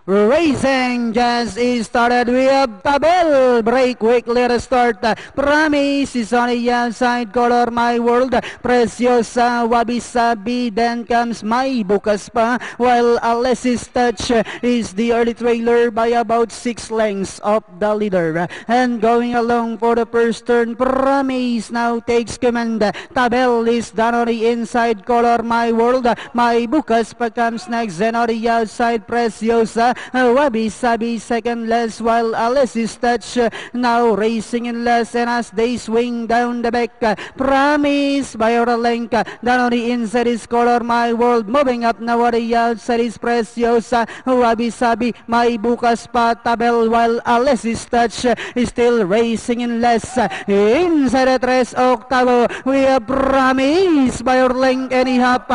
Racing just started. We have Tabel. Break quickly to start. Promise is on the outside. Color My World. Preciosa. Wabi Sabi. Then comes My Bukas Pa. While Alexis Touch is the early trailer by about 6 lengths of the leader. And going along for the first turn, Promise now takes command. Tabel is down on the inside. Color My World. My Bukas Pa comes next. Then on the outside, Preciosa. Wabi Sabi second less, while Alexis Touch now racing in less, and as they swing down the back, Promise by a length. Down on the inside is Color My World. Moving up now on the outside is Preciosa. Wabi Sabi, My Bukas Pa, Tabel, while Alexis Touch is still racing in less. Inside the 3 octavo, we have Promise by a length and a half.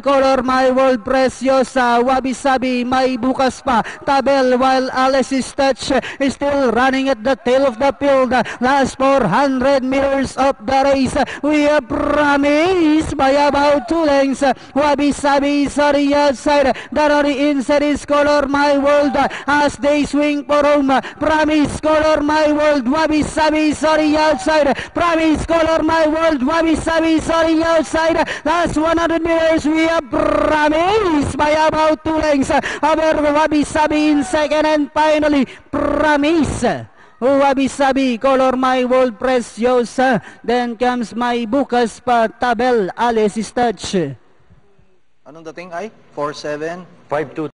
Color My World, Preciosa, Wabi Sabi, My Bukas Pa, Tabel, while Alexis Touch is still running at the tail of the field. Last 400 meters of the race, we have Promise by about 2 lengths. Wabi Sabi is on the outside. Down on the inside is Color My World as they swing for home. Promise, Color My World, Wabi Sabi is on the outside. Promise, Color My World, Wabi Sabi is on the outside. Last 100 meters, we have Promise by about 2 lengths over Wabi Sabi in second, and finally Promise, Wabi Sabi, Color My World, Preciosa. Then comes My Bukas Pa, Tabel, Alexis Touch. Anong dating ay? 4-7? 5-2.